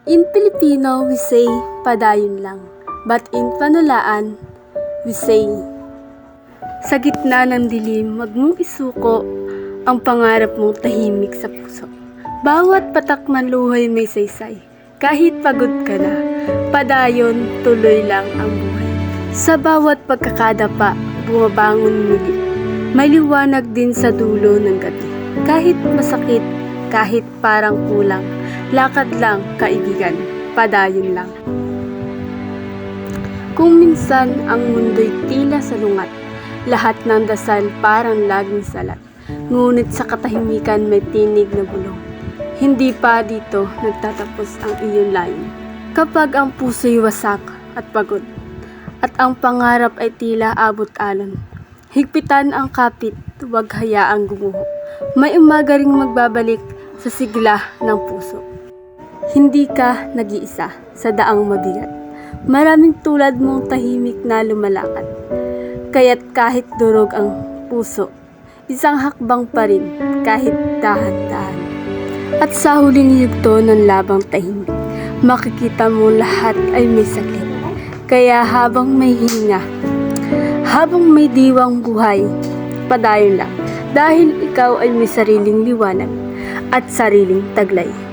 In Filipino, we say, padayon lang. But in Panulaan, we say, sa gitna ng dilim, wag mong isuko ang pangarap mong tahimik sa puso. Bawat patak ng luhay may saysay. Kahit pagod ka na, padayon, tuloy lang ang buhay. Sa bawat pagkakadapa, bumabangon muli. May liwanag din sa dulo ng gabi. Kahit masakit, kahit parang kulang, lakad lang, kaibigan, padayon lang. Kung minsan ang mundo'y tila salungat, lahat ng dasal parang laging salat. Ngunit sa katahimikan may tinig na bulong. Hindi pa dito nagtatapos ang iyong layon. Kapag ang puso'y wasak at pagod, at ang pangarap ay tila abot-alon, higpitan ang kapit, huwag hayaang gumuho. May umaga ring magbabalik sa sigla ng puso. Hindi ka nag-iisa sa daang mabigat. Maraming tulad mong tahimik na lumalakad. Kaya't kahit durog ang puso, isang hakbang pa rin kahit dahan-dahan. At sa huling yugto ng labang tahimik, makikita mo lahat ay may saglit. Kaya habang may hinga, habang may diwang buhay, padayon lang. Dahil ikaw ay may sariling liwanag at sariling taglay.